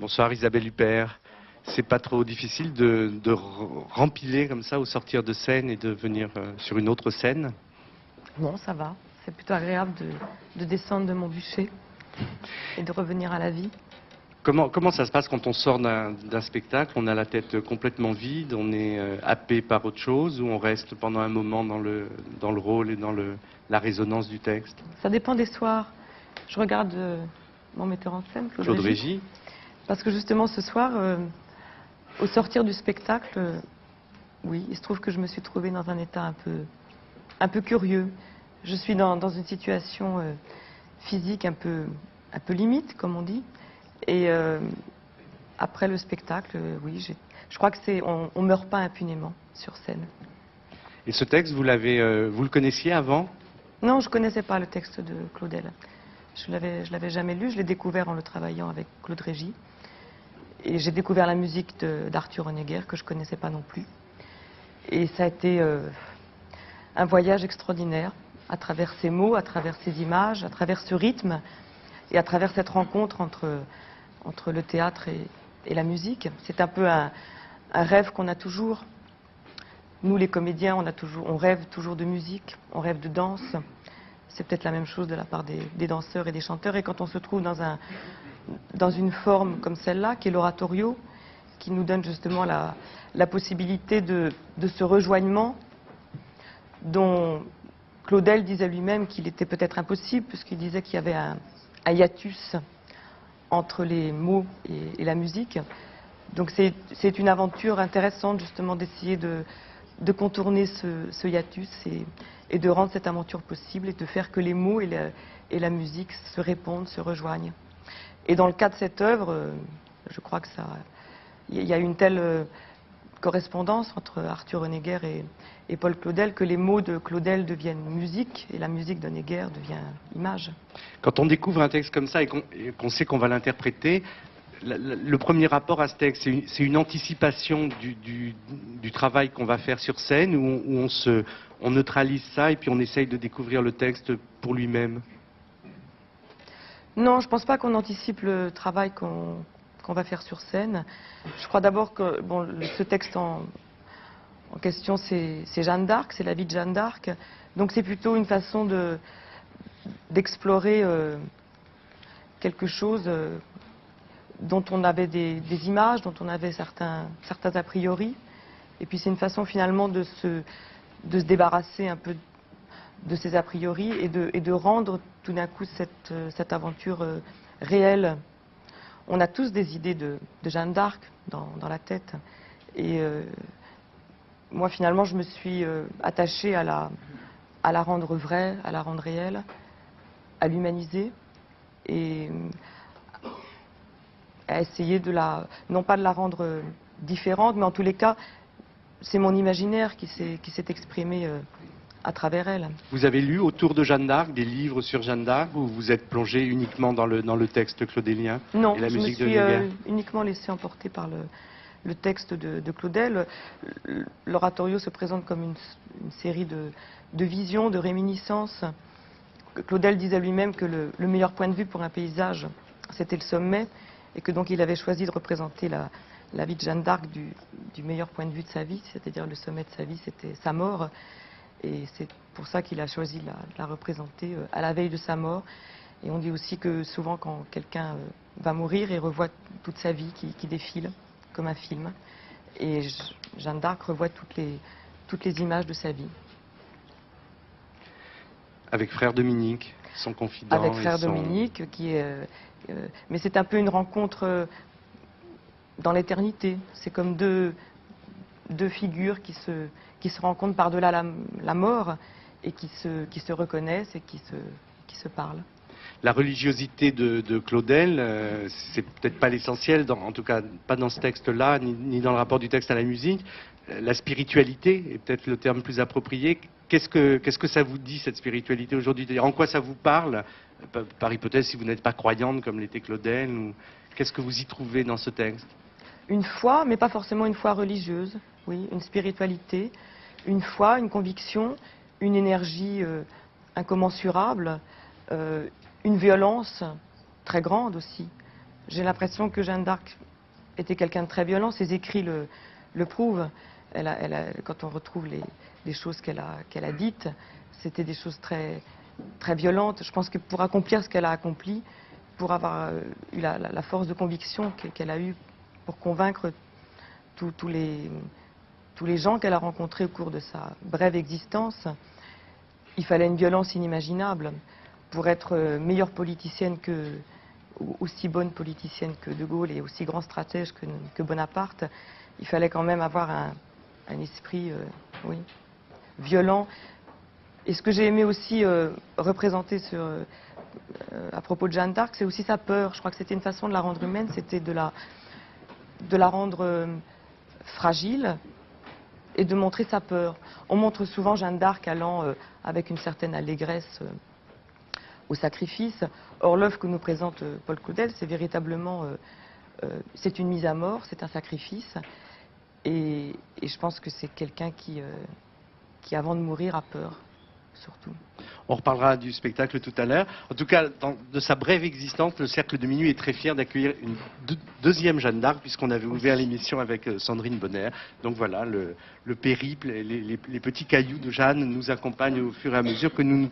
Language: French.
Bonsoir Isabelle Huppert. C'est pas trop difficile de rempiler comme ça au sortir de scène et de venir sur une autre scène? Non, ça va. C'est plutôt agréable de descendre de mon bûcher et de revenir à la vie. Comment ça se passe quand on sort d'un spectacle? On a la tête complètement vide, on est happé par autre chose, ou on reste pendant un moment dans le rôle et dans la résonance du texte? Ça dépend des soirs. Je regarde mon metteur en scène, Claude Claude Régis, Régis? parce que justement ce soir, au sortir du spectacle, oui, il se trouve que je me suis trouvée dans un état un peu curieux. Je suis dans une situation physique un peu limite, comme on dit. Et après le spectacle, oui, je crois que on meurt pas impunément sur scène. Et ce texte, vous le connaissiez avant? Non, je connaissais pas le texte de Claudel. Je l'avais jamais lu. Je l'ai découvert en le travaillant avec Claude Régis. Et j'ai découvert la musique d'Arthur Honegger que je connaissais pas non plus. Et ça a été un voyage extraordinaire à travers ces mots, à travers ces images, à travers ce rythme et à travers cette rencontre entre le théâtre et la musique. C'est un peu un rêve qu'on a toujours. Nous, les comédiens, on rêve toujours de musique, on rêve de danse. C'est peut-être la même chose de la part des danseurs et des chanteurs. Et quand on se trouve dans une forme comme celle-là, qui est l'oratorio, qui nous donne justement la possibilité de ce rejoignement dont Claudel disait lui-même qu'il était peut-être impossible, puisqu'il disait qu'il y avait un hiatus entre les mots et la musique. Donc c'est une aventure intéressante justement d'essayer de contourner ce hiatus et de rendre cette aventure possible et de faire que les mots et la musique se répondent, se rejoignent. Et dans le cas de cette œuvre, je crois que il y a une telle correspondance entre Arthur Honegger et Paul Claudel que les mots de Claudel deviennent musique et la musique d'Honegger devient image. Quand on découvre un texte comme ça et qu'on sait qu'on va l'interpréter, le premier rapport à ce texte, c'est une anticipation du travail qu'on va faire sur scène, où on neutralise ça et puis on essaye de découvrir le texte pour lui-même? Non, je ne pense pas qu'on anticipe le travail qu'on va faire sur scène. Je crois d'abord que bon, ce texte en question, c'est Jeanne d'Arc, c'est la vie de Jeanne d'Arc. Donc c'est plutôt une façon d'explorer quelque chose dont on avait des images, dont on avait certains a priori. Et puis c'est une façon finalement de se débarrasser un peu de ces a priori et de rendre tout d'un coup cette aventure réelle. On a tous des idées de Jeanne d'Arc dans la tête. Et moi finalement je me suis attachée à la rendre vraie, à la rendre réelle, à l'humaniser et à essayer non pas de la rendre différente, mais en tous les cas, c'est mon imaginaire qui s'est exprimé à travers elle. Vous avez lu autour de Jeanne d'Arc des livres sur Jeanne d'Arc, ou vous êtes plongé uniquement dans le texte claudélien et la musique de Honegger? Non, je me suis uniquement laissé emporter par le texte de Claudel. L'oratorio se présente comme une série de visions, de réminiscences. Claudel disait lui-même que le meilleur point de vue pour un paysage, c'était le sommet, et que donc il avait choisi de représenter la vie de Jeanne d'Arc du meilleur point de vue de sa vie, c'est-à-dire le sommet de sa vie, c'était sa mort. Et c'est pour ça qu'il a choisi de la représenter à la veille de sa mort. Et on dit aussi que souvent quand quelqu'un va mourir, il revoit toute sa vie qui défile comme un film. Et Jeanne d'Arc revoit toutes les images de sa vie. Avec frère Dominique, son confident. Avec frère Dominique, mais c'est un peu une rencontre dans l'éternité. C'est comme deux figures qui se rencontrent par-delà la mort et qui se reconnaissent et qui se parlent. La religiosité de Claudel, c'est peut-être pas l'essentiel, en tout cas pas dans ce texte-là, ni dans le rapport du texte à la musique. La spiritualité est peut-être le terme plus approprié. Qu'est-ce que ça vous dit, cette spiritualité aujourd'hui? En quoi ça vous parle, par hypothèse, si vous n'êtes pas croyante comme l'était Claudel, ou qu'est-ce que vous y trouvez dans ce texte? Une foi, mais pas forcément une foi religieuse, oui, une spiritualité, une foi, une conviction, une énergie incommensurable, une violence très grande aussi. J'ai l'impression que Jeanne d'Arc était quelqu'un de très violent. Ses écrits le prouvent. Quand on retrouve les choses qu'elle a dites, c'était des choses très, très violentes. Je pense que pour accomplir ce qu'elle a accompli, pour avoir eu la force de conviction qu'elle a eue pour convaincre tous les gens qu'elle a rencontrés au cours de sa brève existence, il fallait une violence inimaginable pour être meilleure politicienne aussi bonne politicienne que De Gaulle et aussi grand stratège que Bonaparte. Il fallait quand même avoir un esprit oui, violent. Et ce que j'ai aimé aussi représenter à propos de Jeanne d'Arc, c'est aussi sa peur. Je crois que c'était une façon de la rendre humaine, c'était de la rendre fragile et de montrer sa peur. On montre souvent Jeanne d'Arc allant avec une certaine allégresse au sacrifice. Or, l'œuvre que nous présente Paul Claudel, c'est véritablement c'est une mise à mort, c'est un sacrifice. Et je pense que c'est quelqu'un qui, avant de mourir, a peur, surtout. On reparlera du spectacle tout à l'heure. En tout cas, de sa brève existence, le Cercle de Minuit est très fier d'accueillir une deuxième Jeanne d'Arc, puisqu'on avait ouvert l'émission avec Sandrine Bonner. Donc voilà, le périple, les petits cailloux de Jeanne nous accompagnent au fur et à mesure que nous nous